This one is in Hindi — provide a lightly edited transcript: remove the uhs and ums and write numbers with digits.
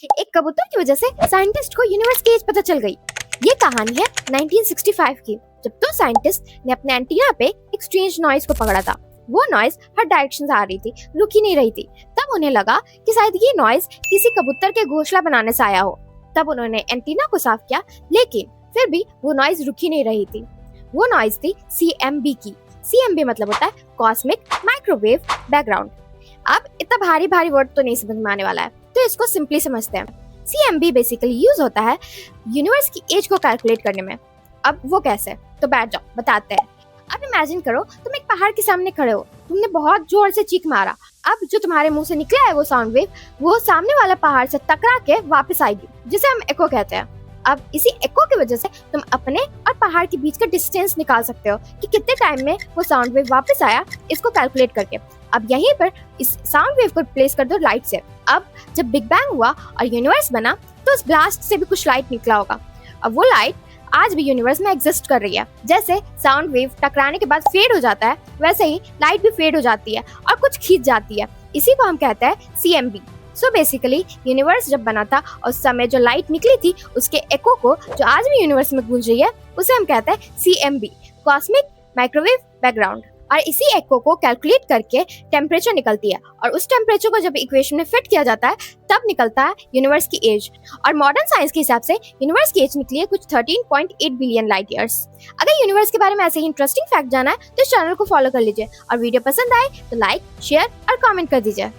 एक कबूतर की वजह से साइंटिस्ट को यूनिवर्स की एज पता चल गई। ये कहानी है 1965 की, जब दो साइंटिस्ट ने अपने एंटीना पे एक स्ट्रेंज नॉइज को पकड़ा था। वो नॉइज हर डायरेक्शन से आ रही थी, रुक ही नहीं रही थी। तब उन्हें लगा कि शायद ये नॉइज किसी कबूतर के घोंसला बनाने से आया हो। तब उन्होंने एंटीना को साफ किया, लेकिन फिर भी वो नॉइज रुक ही नहीं रही थी। वो नॉइज थी CMB की। CMB मतलब होता है कॉस्मिक माइक्रोवेव बैकग्राउंड। अब इतना भारी भारी वर्ड तो नहीं समझ में आने वाला है, तो इसको सिंपली समझते हैं। CMB बेसिकली यूज होता है यूनिवर्स की एज को कैलकुलेट करने में। अब वो कैसे, तो बैठ जाओ बताते हैं। अब इमेजिन करो तुम एक पहाड़ के सामने खड़े हो, तुमने बहुत जोर से चीख मारा। अब जो तुम्हारे मुंह से निकला है वो साउंड वेव, वो सामने वाला पहाड़ से टकरा के वापस आएगी, जिसे हम एको कहते हैं। अब इसी एको की वजह से तुम अपने और पहाड़ के बीच का डिस्टेंस निकाल सकते हो कि कितने टाइम में वो साउंड वेव वापस आया, इसको कैलकुलेट करके। अब यहीं पर इस साउंड वेव को रिप्लेस कर दो लाइट से। अब जब बिग बैंग हुआ और यूनिवर्स बना, तो उस ब्लास्ट से भी कुछ लाइट निकला होगा। अब वो लाइट आज भी यूनिवर्स में एग्जिस्ट कर रही है। जैसे साउंड वेव टकराने के बाद फेड हो जाता है, वैसे ही लाइट भी फेड हो जाती है और कुछ खींच जाती है। इसी को हम कहते हैं CMB। सो बेसिकली यूनिवर्स जब बना था उस समय जो लाइट निकली थी, उसके एको को जो आज भी यूनिवर्स में गूंज रही है, उसे हम कहते हैं CMB, कॉस्मिक माइक्रोवेव बैकग्राउंड। और इसी एको को कैलकुलेट करके टेम्परेचर निकलती है, और उस टेम्परेचर को जब इक्वेशन में फिट किया जाता है, तब निकलता है यूनिवर्स की एज। और मॉडर्न साइंस के हिसाब से यूनिवर्स की एज निकली है कुछ 13.8 बिलियन लाइट ईयर्स। अगर यूनिवर्स के बारे में ऐसे ही इंटरेस्टिंग फैक्ट जाना है तो इस चैनल को फॉलो कर लीजिए, और वीडियो पसंद आए तो लाइक, शेयर और कमेंट कर दीजिए।